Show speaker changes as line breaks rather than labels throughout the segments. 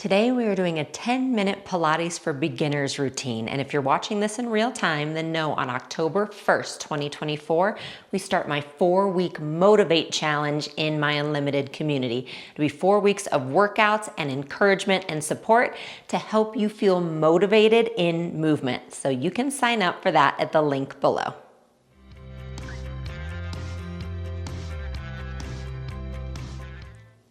Today we are doing a 10-minute Pilates for beginners routine. And if you're watching this in real time, then know on October 1st, 2024, we start my 4-week Motivate Challenge in my Unlimited community. It'll be 4 weeks of workouts and encouragement and support to help you feel motivated in movement. So you can sign up for that at the link below.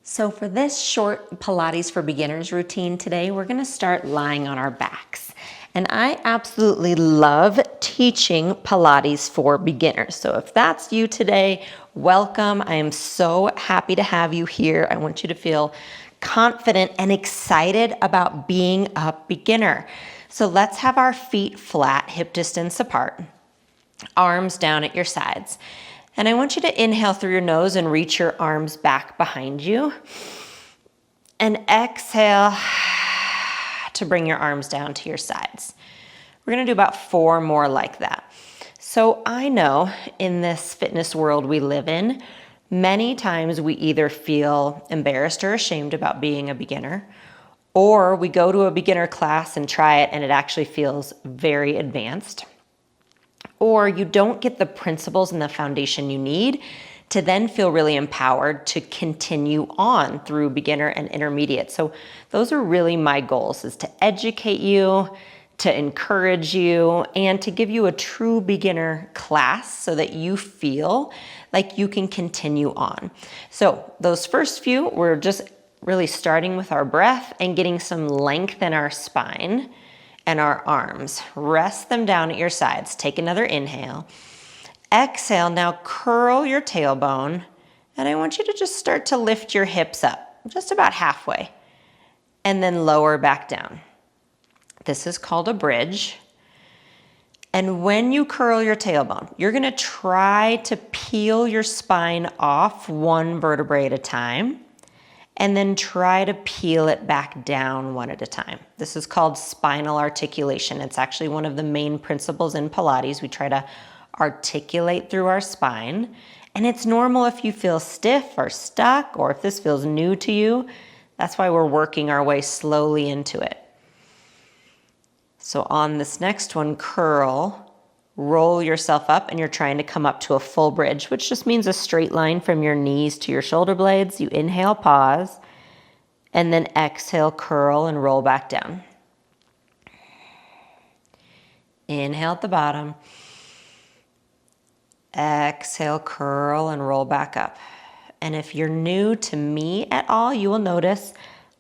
So for this short Pilates for beginners routine today, we're gonna start lying on our backs. And I absolutely love teaching Pilates for beginners. So if that's you today, welcome. I am so happy to have you here. I want you to feel confident and excited about being a beginner. So let's have our feet flat, hip distance apart, arms down at your sides. And I want you to inhale through your nose and reach your arms back behind you. And exhale to bring your arms down to your sides. We're gonna do about 4 more like that. So I know in this fitness world we live in, many times we either feel embarrassed or ashamed about being a beginner, or we go to a beginner class and try it and it actually feels very advanced. Or you don't get the principles and the foundation you need to then feel really empowered to continue on through beginner and intermediate. So those are really my goals, is to educate you, to encourage you, and to give you a true beginner class so that you feel like you can continue on. So those first few, we're just really starting with our breath and getting some length in our spine and our arms. Rest them down at your sides. Take another inhale. Exhale, now curl your tailbone, and I want you to just start to lift your hips up, just about halfway, and then lower back down. This is called a bridge. And when you curl your tailbone, you're gonna try to peel your spine off 1 vertebrae at a time, and then try to peel it back down 1 at a time. This is called spinal articulation. It's actually one of the main principles in Pilates. We try to articulate through our spine. And it's normal if you feel stiff or stuck, or if this feels new to you. That's why we're working our way slowly into it. So on this next one, curl, roll yourself up, and you're trying to come up to a full bridge, which just means a straight line from your knees to your shoulder blades. You inhale, pause, and then exhale, curl, and roll back down. Inhale at the bottom. Exhale, curl, and roll back up. And if you're new to me at all, you will notice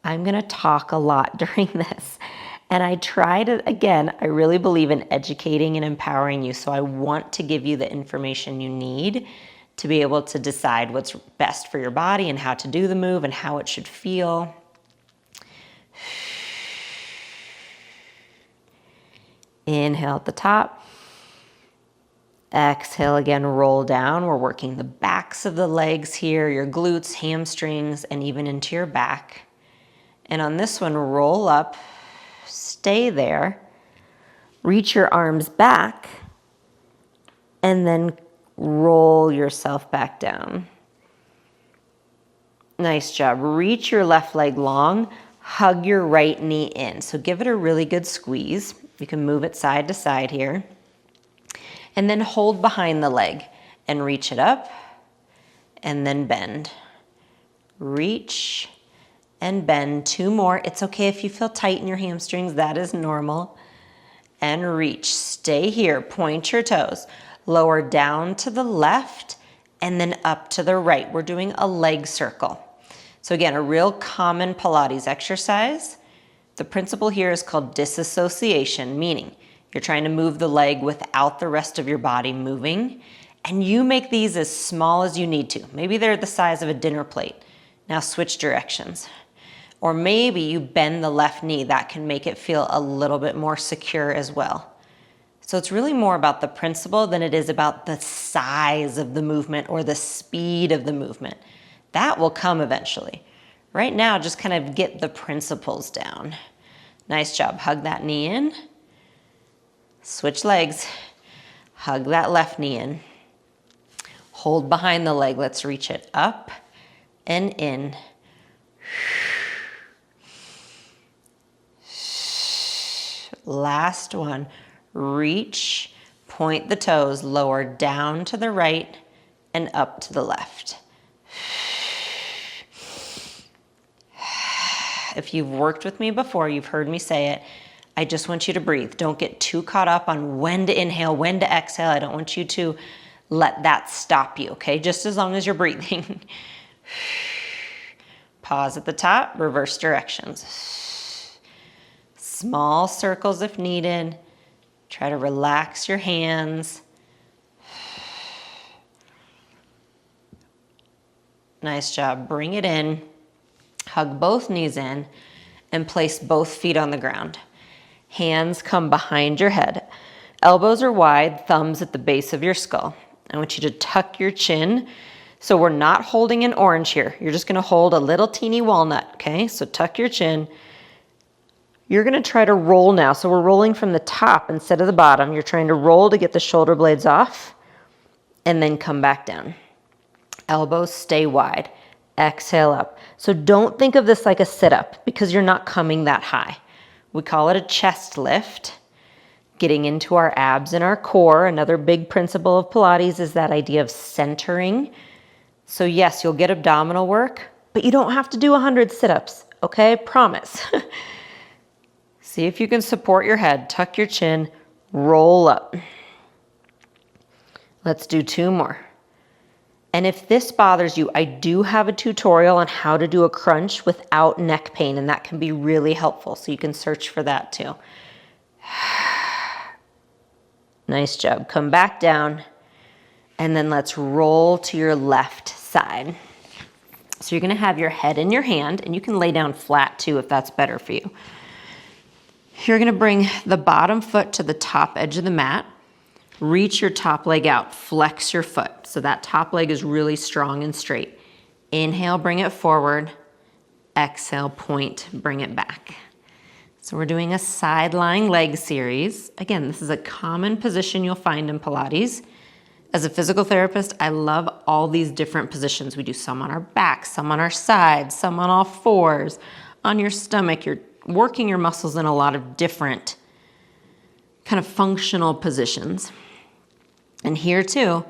I'm gonna talk a lot during this. And I try to, again, I really believe in educating and empowering you. So I want to give you the information you need to be able to decide what's best for your body and how to do the move and how it should feel. Inhale at the top. Exhale again, roll down. We're working the backs of the legs here, your glutes, hamstrings, and even into your back. And on this one, roll up. Stay there, reach your arms back, and then roll yourself back down. Nice job. Reach your left leg long, hug your right knee in. So give it a really good squeeze. You can move it side to side here. And then hold behind the leg and reach it up, and then bend. Reach and bend. 2 more. It's okay if you feel tight in your hamstrings. That is normal. And reach. Stay here. Point your toes. Lower down to the left and then up to the right. We're doing a leg circle. So again, a real common Pilates exercise. The principle here is called disassociation, meaning you're trying to move the leg without the rest of your body moving. And you make these as small as you need to. Maybe they're the size of a dinner plate. Now switch directions. Or maybe you bend the left knee. That can make it feel a little bit more secure as well. So it's really more about the principle than it is about the size of the movement or the speed of the movement. That will come eventually. Right now, just kind of get the principles down. Nice job. Hug that knee in. Switch legs. Hug that left knee in. Hold behind the leg. Let's reach it up and in. Last one. Reach, point the toes, lower down to the right and up to the left. If you've worked with me before, you've heard me say it. I just want you to breathe. Don't get too caught up on when to inhale, when to exhale. I don't want you to let that stop you, okay? Just as long as you're breathing. Pause at the top, reverse directions. Small circles if needed. Try to relax your hands. Nice job. Bring it in. Hug both knees in and place both feet on the ground. Hands come behind your head. Elbows are wide, thumbs at the base of your skull. I want you to tuck your chin. So we're not holding an orange here. You're just gonna hold a little teeny walnut, okay? So tuck your chin. You're gonna try to roll now. So we're rolling from the top instead of the bottom. You're trying to roll to get the shoulder blades off and then come back down. Elbows stay wide. Exhale up. So don't think of this like a sit-up because you're not coming that high. We call it a chest lift. Getting into our abs and our core. Another big principle of Pilates is that idea of centering. So yes, you'll get abdominal work, but you don't have to do 100 sit-ups, okay? Promise. See if you can support your head, tuck your chin, roll up. Let's do 2 more. And if this bothers you, I do have a tutorial on how to do a crunch without neck pain, and that can be really helpful, so you can search for that too. Nice job. Come back down, and then let's roll to your left side. So you're gonna have your head in your hand, and you can lay down flat too if that's better for you. You're gonna bring the bottom foot to the top edge of the mat. Reach your top leg out, flex your foot. So that top leg is really strong and straight. Inhale, bring it forward. Exhale, point, bring it back. So we're doing a side lying leg series. Again, this is a common position you'll find in Pilates. As a physical therapist, I love all these different positions. We do some on our back, some on our sides, some on all fours. On your stomach, you're working your muscles in a lot of different kind of functional positions. And here too,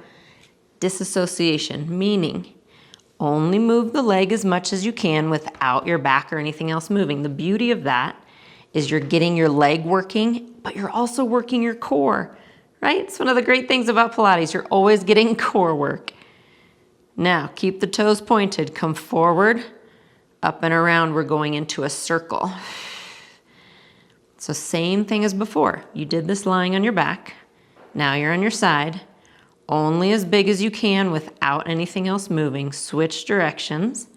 disassociation, meaning only move the leg as much as you can without your back or anything else moving. The beauty of that is you're getting your leg working, but you're also working your core, right? It's one of the great things about Pilates. You're always getting core work. Now, keep the toes pointed, come forward, up and around. We're going into a circle. So same thing as before. You did this lying on your back. Now you're on your side. Only as big as you can without anything else moving. Switch directions.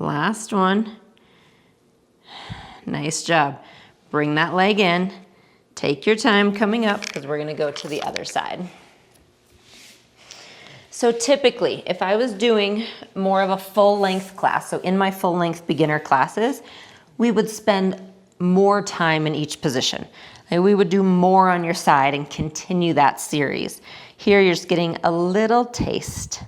Last one. Nice job. Bring that leg in. Take your time coming up because we're going to go to the other side. So typically, if I was doing more of a full-length class, so in my full-length beginner classes, we would spend more time in each position. Like we would do more on your side and continue that series. Here, you're just getting a little taste.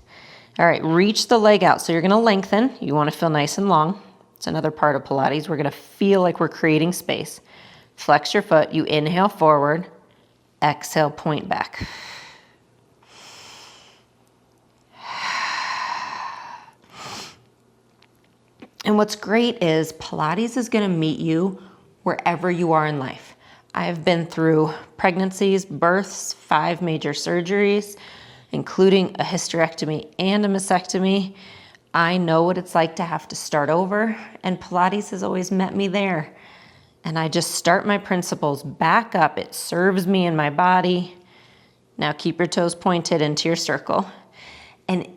All right, reach the leg out. So you're gonna lengthen. You wanna feel nice and long. It's another part of Pilates. We're gonna feel like we're creating space. Flex your foot. You inhale forward. Exhale, point back. And what's great is Pilates is gonna meet you wherever you are in life. I've been through pregnancies, births, 5 major surgeries, including a hysterectomy and a mastectomy. I know what it's like to have to start over, and Pilates has always met me there. And I just start my principles back up. It serves me in my body. Now keep your toes pointed into your circle. And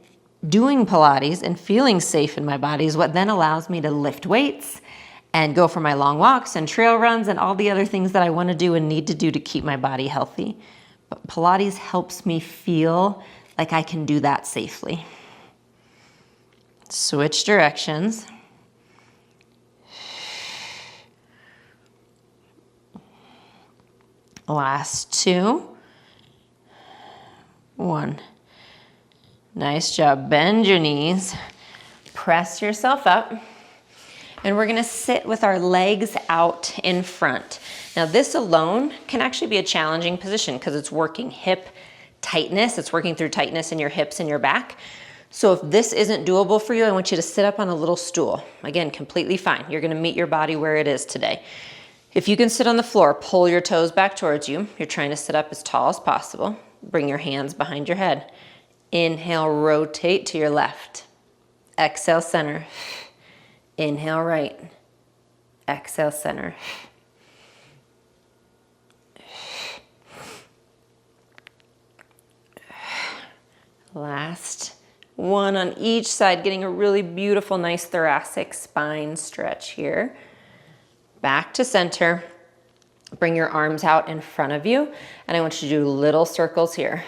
doing Pilates and feeling safe in my body is what then allows me to lift weights and go for my long walks and trail runs and all the other things that I want to do and need to do to keep my body healthy. But Pilates helps me feel like I can do that safely. Switch directions. Last 2. 1. Nice job. Bend your knees. press yourself up. And we're gonna sit with our legs out in front. Now this alone can actually be a challenging position because it's working hip tightness. It's working through tightness in your hips and your back. So if this isn't doable for you, I want you to sit up on a little stool. Again, completely fine. You're gonna meet your body where it is today. If you can sit on the floor, pull your toes back towards you. You're trying to sit up as tall as possible. Bring your hands behind your head. Inhale, rotate to your left. Exhale, center. Inhale, right. Exhale, center. Last one on each side, getting a really beautiful, nice thoracic spine stretch here. Back to center. Bring your arms out in front of you, and I want you to do little circles here.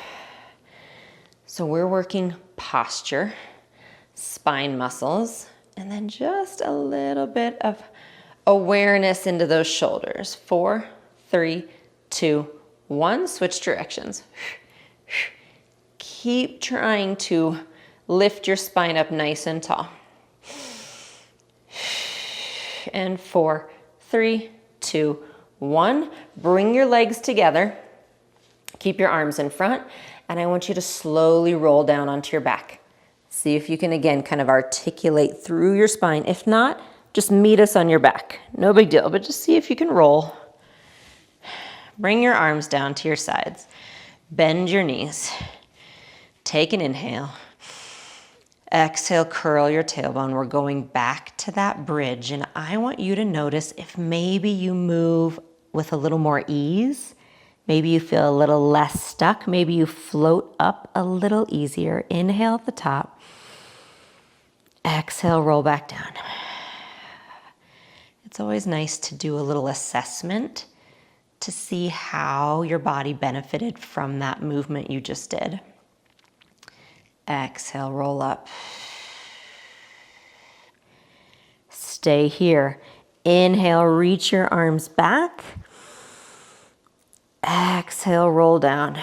So we're working posture, spine muscles, and then just a little bit of awareness into those shoulders. 4, 3, 2, 1. Switch directions. Keep trying to lift your spine up nice and tall. And 4, 3, 2, 1. Bring your legs together. Keep your arms in front, and I want you to slowly roll down onto your back. See if you can, again, kind of articulate through your spine. If not, just meet us on your back. No big deal, but just see if you can roll. Bring your arms down to your sides. Bend your knees. Take an inhale. Exhale, curl your tailbone. We're going back to that bridge, and I want you to notice if maybe you move with a little more ease. Maybe you feel a little less stuck. Maybe you float up a little easier. Inhale at the top. Exhale, roll back down. It's always nice to do a little assessment to see how your body benefited from that movement you just did. Exhale, roll up. Stay here. Inhale, reach your arms back. Exhale, roll down.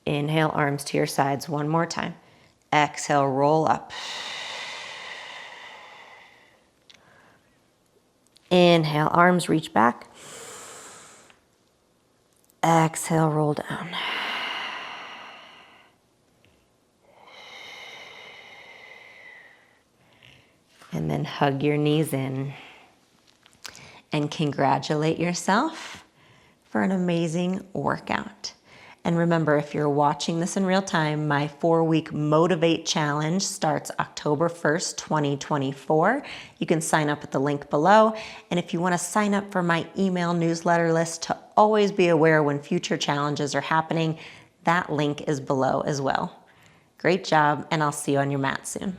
Inhale, arms to your sides one more time. Exhale, roll up. Inhale, arms reach back. Exhale, roll down. And then hug your knees in. And congratulate yourself for an amazing workout. And remember, if you're watching this in real time, my 4-week Motivate Challenge starts October 1st, 2024. You can sign up at the link below. And if you want to sign up for my email newsletter list to always be aware when future challenges are happening, that link is below as well. Great job, and I'll see you on your mat soon.